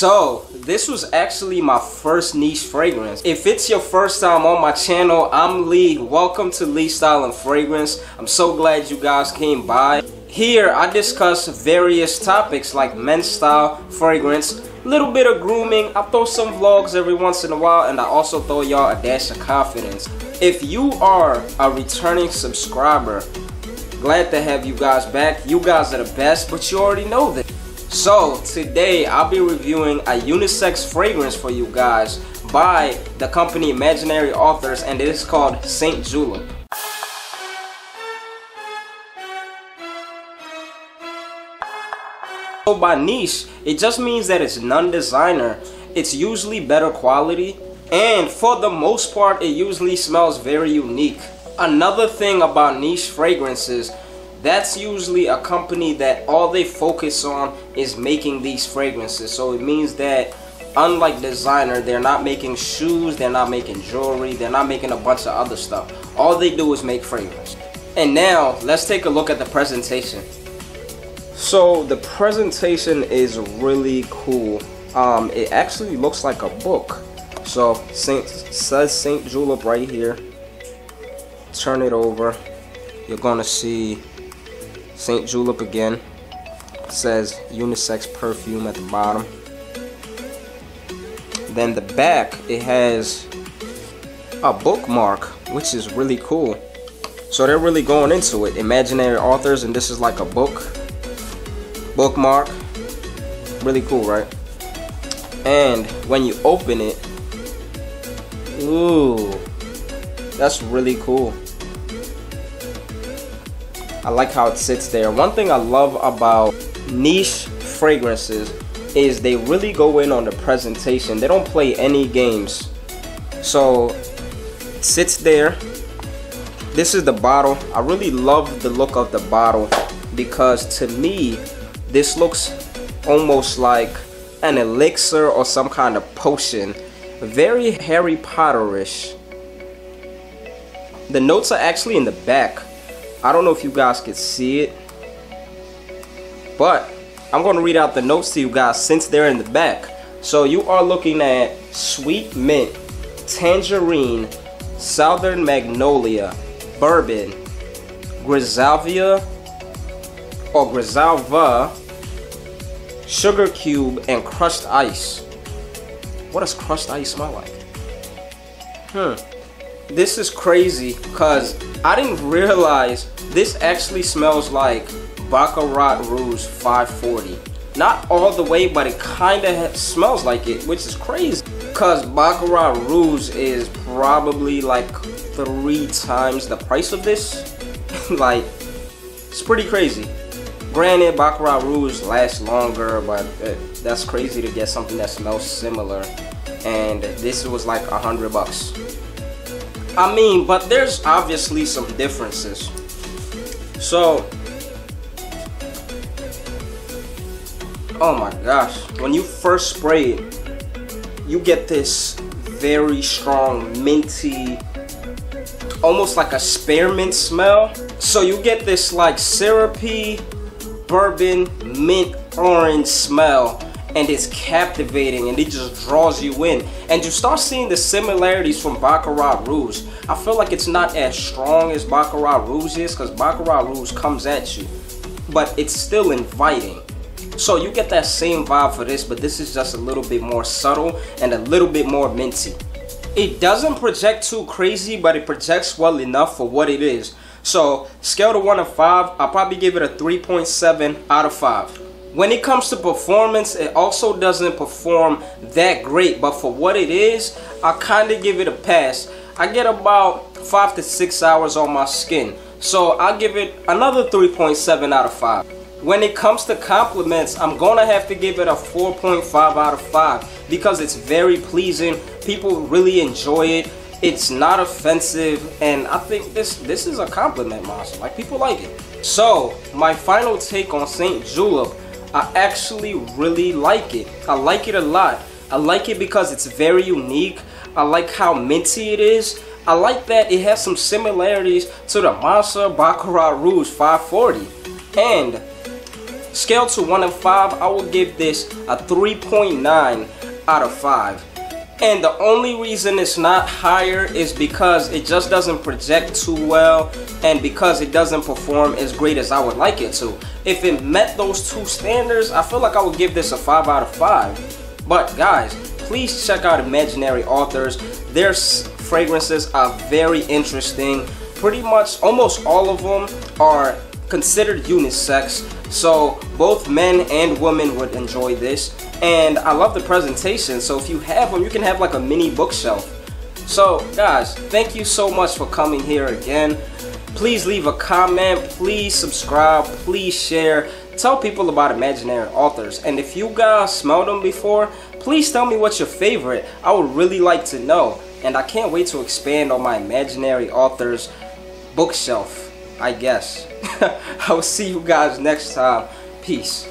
So this was actually my first niche fragrance. If it's your first time on my channel, I'm Lee. Welcome to Lee Style and Fragrance. I'm so glad you guys came by. Here I discuss various topics like men's style, fragrance, little bit of grooming. I throw some vlogs every once in a while, and I also throw y'all a dash of confidence. If you are a returning subscriber, glad to have you guys back. You guys are the best, but you already know that. So today I'll be reviewing a unisex fragrance for you guys by the company Imaginary Authors, and it is called St. Julep. So by niche, it just means that it's non-designer. It's usually better quality, and for the most part it usually smells very unique. Another thing about niche fragrances, that's usually a company that all they focus on is making these fragrances. So it means that unlike designer, they're not making shoes, they're not making jewelry, they're not making a bunch of other stuff. All they do is make fragrance. And now let's take a look at the presentation. So the presentation is really cool. It actually looks like a book. So says St. Julep right here. Turn it over, you're gonna see St. Julep again. It says unisex perfume at the bottom. Then the back, it has a bookmark, which is really cool. So they're really going into it. Imaginary Authors, and this is like a bookmark. Really cool, right? And when you open it, ooh, that's really cool. I like how it sits there. One thing I love about niche fragrances is they really go in on the presentation. They don't play any games. So it sits there. This is the bottle. I really love the look of the bottle because to me this looks almost like an elixir or some kind of potion. Very Harry Potter-ish. The notes are actually in the back. I don't know if you guys can see it, but I'm going to read out the notes to you guys since they're in the back. So you are looking at sweet mint, tangerine, southern magnolia, bourbon, grisalva or grisalva, sugar cube, and crushed ice. What does crushed ice smell like? This is crazy because I didn't realize this actually smells like Baccarat Rouge 540. Not all the way, but it kind of smells like it, which is crazy because Baccarat Rouge is probably like 3 times the price of this. Like, it's pretty crazy. Granted, Baccarat Rouge lasts longer, but that's crazy to get something that smells similar. And this was like $100. I mean, but there's obviously some differences. So, oh my gosh, when you first spray it, you get this very strong minty, almost like a spearmint smell. So you get this like syrupy, bourbon, mint orange smell, and it's captivating and it just draws you in, and you start seeing the similarities from Baccarat Rouge. I feel like it's not as strong as Baccarat Rouge is because Baccarat Rouge comes at you, but it's still inviting. So you get that same vibe for this, but this is just a little bit more subtle and a little bit more minty. It doesn't project too crazy, but it projects well enough for what it is. So scale to 1 to 5, I'll probably give it a 3.7 out of 5. When it comes to performance, it also doesn't perform that great, but for what it is, I kind of give it a pass. I get about 5 to 6 hours on my skin, so I'll give it another 3.7 out of 5. When it comes to compliments, I'm gonna have to give it a 4.5 out of 5 because it's very pleasing. People really enjoy it. It's not offensive, and I think this is a compliment monster. Like, people like it. So my final take on St. Julep, I actually really like it. I like it a lot. I like it because it's very unique. I like how minty it is. I like that it has some similarities to the Monster Baccarat Rouge 540. And Scale to 1 and 5, I will give this a 3.9 out of 5. And the only reason it's not higher is because it just doesn't project too well, and because it doesn't perform as great as I would like it to. If it met those two standards, I feel like I would give this a 5 out of 5. But guys, please check out Imaginary Authors. Their fragrances are very interesting. Pretty much almost all of them are considered unisex, so both men and women would enjoy this. And I love the presentation, so if you have them, you can have like a mini bookshelf. So guys, thank you so much for coming here again. Please leave a comment, please subscribe, please share, tell people about Imaginary Authors. And if you guys smelled them before, please tell me what's your favorite. I would really like to know. And I can't wait to expand on my Imaginary Authors bookshelf, I guess. I will see you guys next time. Peace.